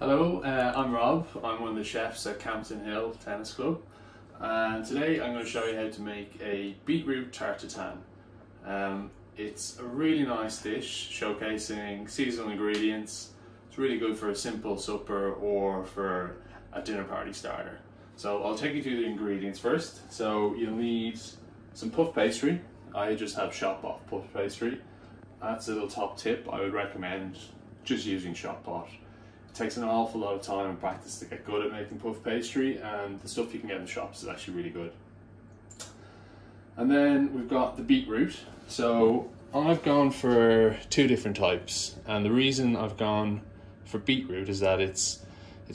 Hello, I'm Rob. I'm one of the chefs at Campton Hill Tennis Club, and today I'm going to show you how to make a beetroot tarte tatin. It's a really nice dish showcasing seasonal ingredients. It's really good for a simple supper or for a dinner party starter. So I'll take you through the ingredients first. So you'll need some puff pastry. I just have shop bought puff pastry. That's a little top tip. I would recommend just using shop bought. It takes an awful lot of time and practice to get good at making puff pastry, and the stuff you can get in the shops is actually really good. And then we've got the beetroot. So I've gone for two different types, and the reason I've gone for beetroot is that it's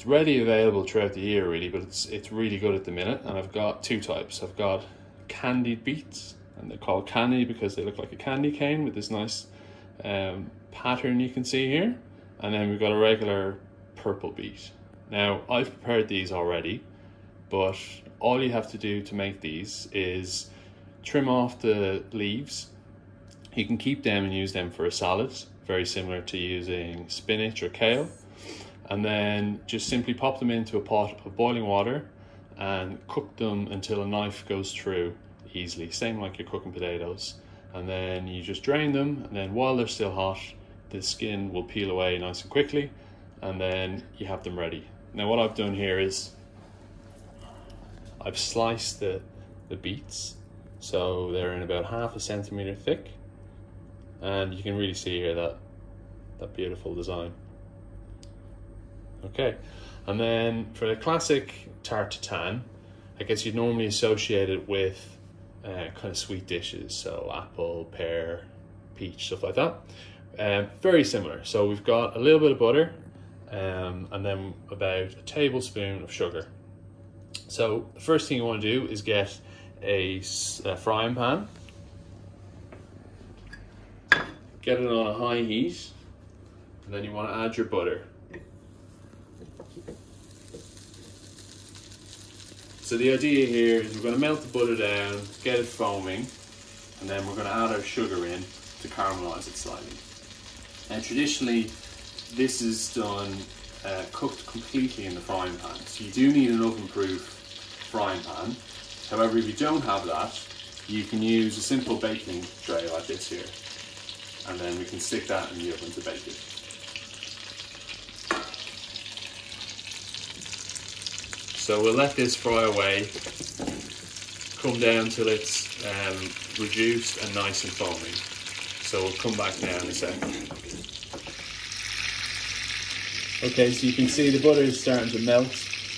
readily available throughout the year really, but it's really good at the minute. And I've got two types. I've got candied beets, and they're called candy because they look like a candy cane with this nice pattern you can see here. And then we've got a regular purple beet. Now I've prepared these already, but all you have to do to make these is trim off the leaves. You can keep them and use them for a salad, very similar to using spinach or kale. And then just simply pop them into a pot of boiling water and cook them until a knife goes through easily, same like you're cooking potatoes. And then you just drain them, and then while they're still hot, the skin will peel away nice and quickly, and then you have them ready. Now what I've done here is I've sliced the beets, so they're in about 1/2 centimeter thick, and you can really see here that beautiful design. Okay, and then for the classic tarte tatin, I guess you'd normally associate it with kind of sweet dishes, so apple, pear, peach, stuff like that. Very similar. So we've got a little bit of butter and then about a tablespoon of sugar. So the first thing you want to do is get a frying pan, get it on a high heat, and then you want to add your butter. So the idea here is we're going to melt the butter down, get it foaming, and then we're going to add our sugar in to caramelize it slightly. And traditionally, this is done cooked completely in the frying pan. So you do need an oven-proof frying pan. However, if you don't have that, you can use a simple baking tray like this here. And then we can stick that in the oven to bake it. So we'll let this fry away, come down till it's reduced and nice and foaming. So we'll come back now in a second. Okay, so you can see the butter is starting to melt.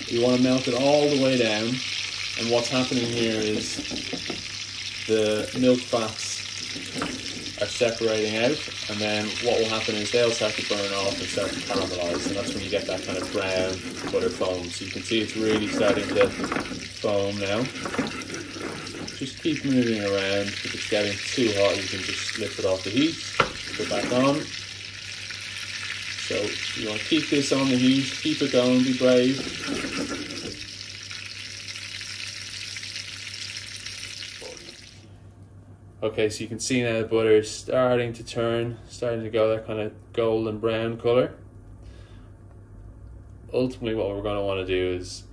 You want to melt it all the way down, and what's happening here is the milk fats are separating out, and then what will happen is they'll start to burn off and start to caramelize, and that's when you get that kind of brown butter foam. So you can see it's really starting to foam now. Just keep moving around. If it's getting too hot, you can just lift it off the heat, put it back on. So you want to keep this on the heat, keep it going, be brave. Okay, so you can see now the butter is starting to turn, starting to go that kind of golden brown color. Ultimately what we're going to want to do is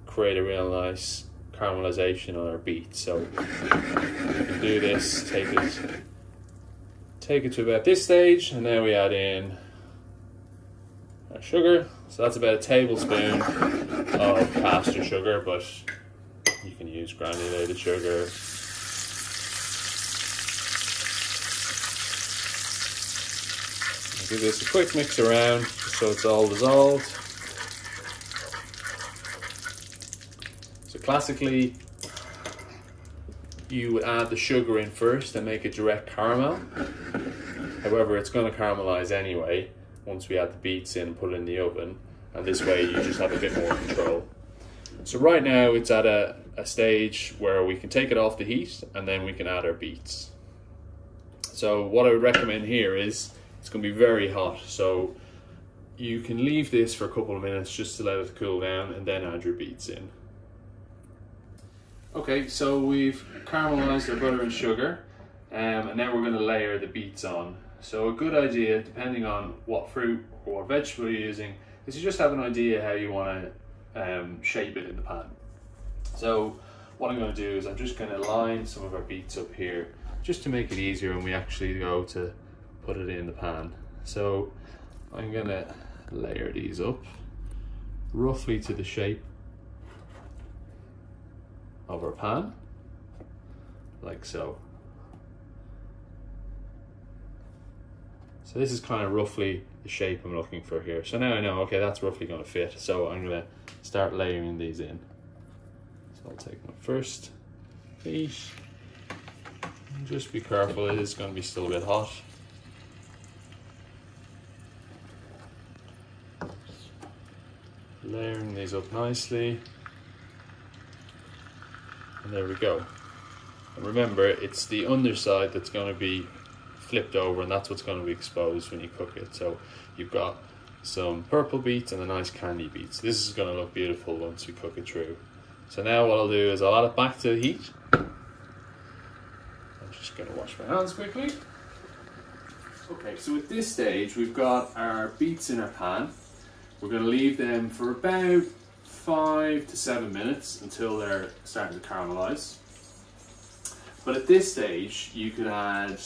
create a real nice caramelization on our beets. So you can do this, take it to about this stage, and now we add in our sugar. So that's about a tablespoon of caster sugar, but you can use granulated sugar. Give this a quick mix around so it's all dissolved. So classically, you would add the sugar in first and make a direct caramel. However, it's going to caramelize anyway once we add the beets in and put it in the oven, and this way you just have a bit more control. So right now it's at a stage where we can take it off the heat and then we can add our beets. So what I would recommend here is it's going to be very hot, so you can leave this for a couple of minutes just to let it cool down and then add your beets in. Okay, so we've caramelized our butter and sugar, and now we're going to layer the beets on. So a good idea, depending on what fruit or vegetable you're using, is you just have an idea how you want to shape it in the pan. So what I'm going to do is I'm just going to line some of our beets up here just to make it easier when we actually go to put it in the pan. So I'm going to layer these up roughly to the shape of our pan, like so. So this is kind of roughly the shape I'm looking for here. So now I know, okay, that's roughly going to fit. So I'm going to start layering these in. So I'll take my first piece. And just be careful, it is going to be still a bit hot. Layering these up nicely. And there we go. And remember, it's the underside that's going to be flipped over, and that's what's going to be exposed when you cook it. So you've got some purple beets and a nice candy beets. This is going to look beautiful once we cook it through. So now what I'll do is I'll add it back to the heat. I'm just going to wash my hands quickly. Okay, so at this stage we've got our beets in our pan. We're going to leave them for about 5 to 7 minutes until they're starting to caramelize. But at this stage you could add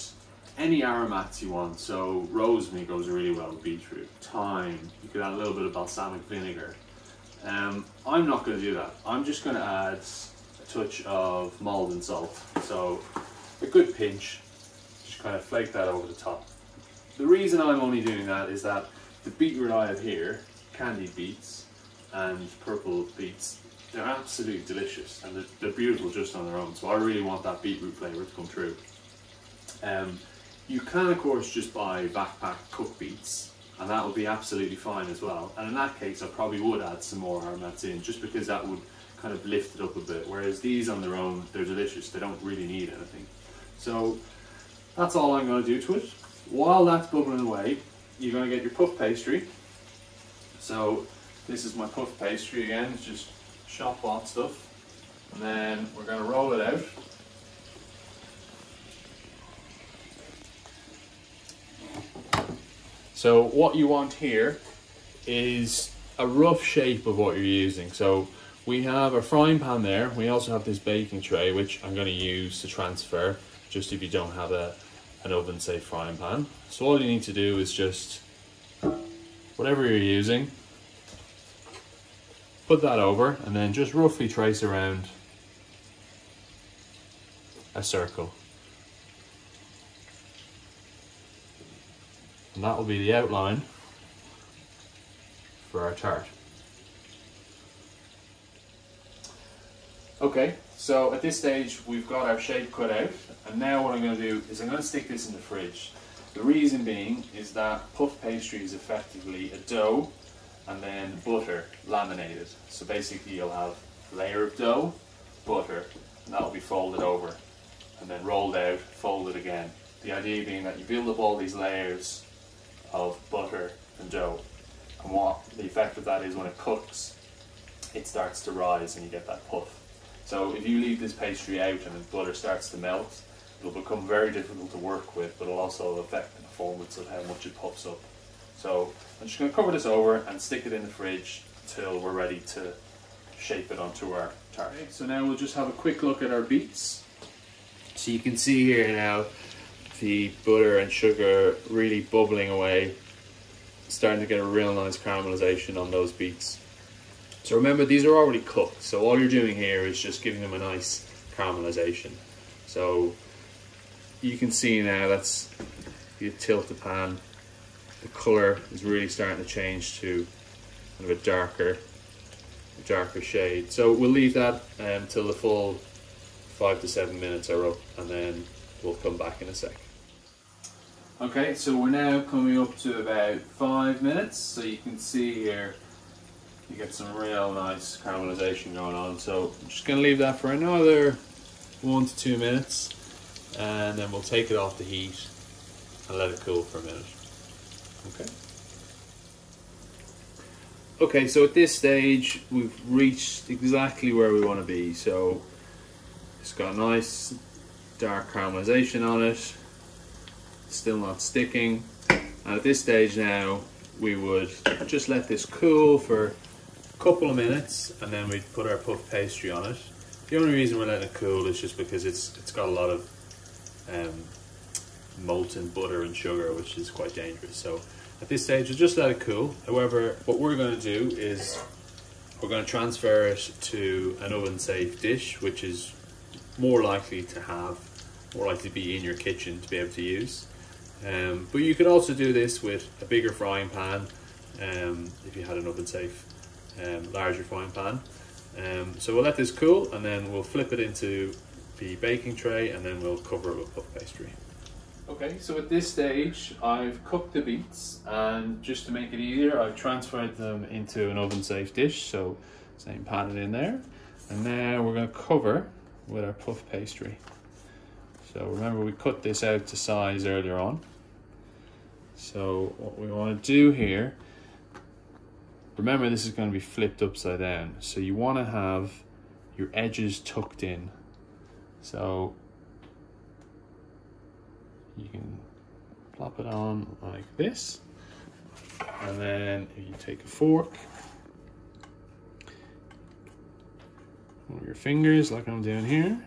any aromats you want. So rosemary goes really well with beetroot, thyme, you could add a little bit of balsamic vinegar. I'm not going to do that. I'm just going to add a touch of Maldon salt. So a good pinch, just kind of flake that over the top. The reason I'm only doing that is that the beetroot I have here, candied beets and purple beets, they're absolutely delicious and they're beautiful just on their own. So I really want that beetroot flavour to come through. You can of course just buy backpack cooked beets, and that would be absolutely fine as well. And in that case I probably would add some more aromats in, just because that would kind of lift it up a bit. Whereas these on their own, they're delicious, they don't really need anything. So that's all I'm going to do to it. While that's bubbling away, you're going to get your puff pastry. So this is my puff pastry again, it's just shop bought stuff. And then we're going to roll it out. So what you want here is a rough shape of what you're using. So we have a frying pan there. We also have this baking tray, which I'm going to use to transfer, just if you don't have an oven safe frying pan. So all you need to do is just, whatever you're using, put that over and then just roughly trace around a circle. And that will be the outline for our tart. Okay, so at this stage we've got our shape cut out, and now what I'm going to do is I'm going to stick this in the fridge. The reason being is that puff pastry is effectively a dough and then butter laminated. So basically you'll have a layer of dough, butter, and that will be folded over and then rolled out, folded again. The idea being that you build up all these layers of butter and dough, and what the effect of that is, when it cooks it starts to rise and you get that puff. So if you leave this pastry out and the butter starts to melt, it'll become very difficult to work with, but it'll also affect the performance of how much it puffs up. So I'm just going to cover this over and stick it in the fridge till we're ready to shape it onto our tart. Okay, so now we'll just have a quick look at our beets. So you can see here now the butter and sugar really bubbling away, starting to get a real nice caramelization on those beets. So remember, these are already cooked, so all you're doing here is just giving them a nice caramelization. So you can see now, that's, if you tilt the pan, the colour is really starting to change to kind of a darker shade. So we'll leave that till the full 5 to 7 minutes are up, and then we'll come back in a sec. Okay, so we're now coming up to about 5 minutes, so you can see here you get some real nice caramelization going on. So I'm just going to leave that for another 1 to 2 minutes, and then we'll take it off the heat and let it cool for a minute. Okay, so at this stage we've reached exactly where we want to be. So it's got nice dark caramelization on it, still not sticking, and at this stage now we would just let this cool for a couple of minutes, and then we'd put our puff pastry on it. The only reason we're letting it cool is just because it's got a lot of molten butter and sugar, which is quite dangerous. So at this stage, we'll just let it cool. However, what we're going to do is we're going to transfer it to an oven-safe dish, which is more likely to be in your kitchen to be able to use. But you could also do this with a bigger frying pan if you had an oven-safe larger frying pan. So we'll let this cool, and then we'll flip it into the baking tray, and then we'll cover it with puff pastry. Okay, so at this stage I've cooked the beets, and just to make it easier I've transferred them into an oven-safe dish, so same pan it in there. And now we're going to cover with our puff pastry. So remember, we cut this out to size earlier on. So what we want to do here, remember this is going to be flipped upside down, so you want to have your edges tucked in. So you can plop it on like this, and then if you take a fork, one of your fingers like I'm doing here,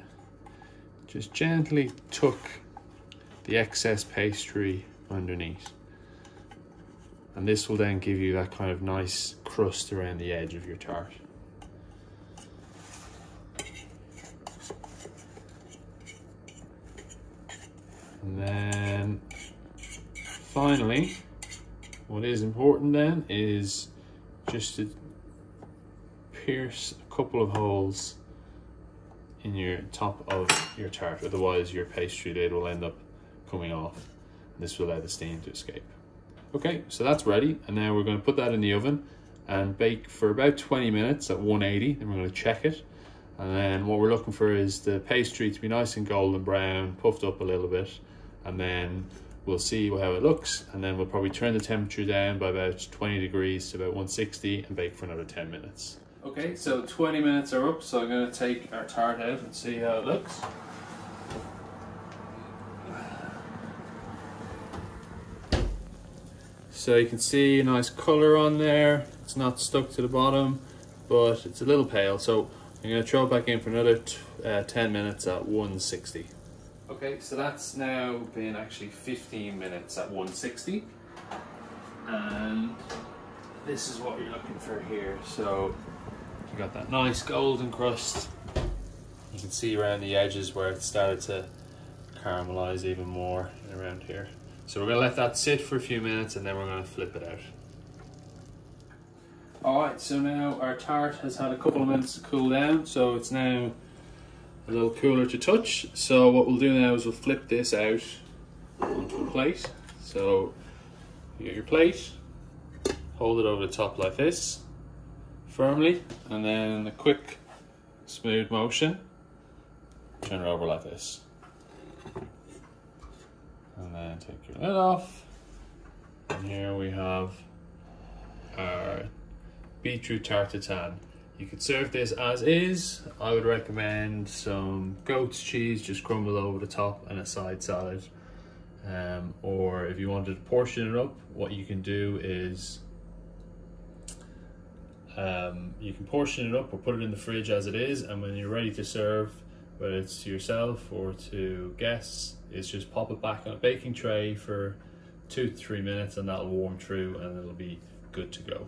just gently tuck the excess pastry underneath, and this will then give you that kind of nice crust around the edge of your tart. And then finally, what is important then is just to pierce a couple of holes in your top of your tart, otherwise your pastry lid will end up coming off. This will allow the steam to escape. Okay, so that's ready, and now we're going to put that in the oven and bake for about 20 minutes at 180, then we're going to check it. And then what we're looking for is the pastry to be nice and golden brown, puffed up a little bit, and then we'll see how it looks, and then we'll probably turn the temperature down by about 20 degrees to about 160 and bake for another 10 minutes. Okay, so 20 minutes are up, so I'm going to take our tart out and see how it looks. So you can see a nice colour on there. It's not stuck to the bottom, but it's a little pale, so I'm going to throw it back in for another 10 minutes at 160. Okay, so that's now been actually 15 minutes at 160, and this is what you're looking for here. So you got that nice golden crust. You can see around the edges where it started to caramelize even more around here. So we're going to let that sit for a few minutes, and then we're going to flip it out. Alright, so now our tart has had a couple of minutes to cool down, so it's now a little cooler to touch. So what we'll do now is we'll flip this out onto a plate. So you get your plate, hold it over the top like this, firmly, and then a quick smooth motion, turn it over like this. And then take your lid off, and here we have our beetroot tart tatin. You could serve this as is. I would recommend some goat's cheese just crumbled over the top and a side salad. Or if you wanted to portion it up, what you can do is you can portion it up or put it in the fridge as it is, and when you're ready to serve, whether it's to yourself or to guests, is just pop it back on a baking tray for 2 to 3 minutes, and that'll warm through and it'll be good to go.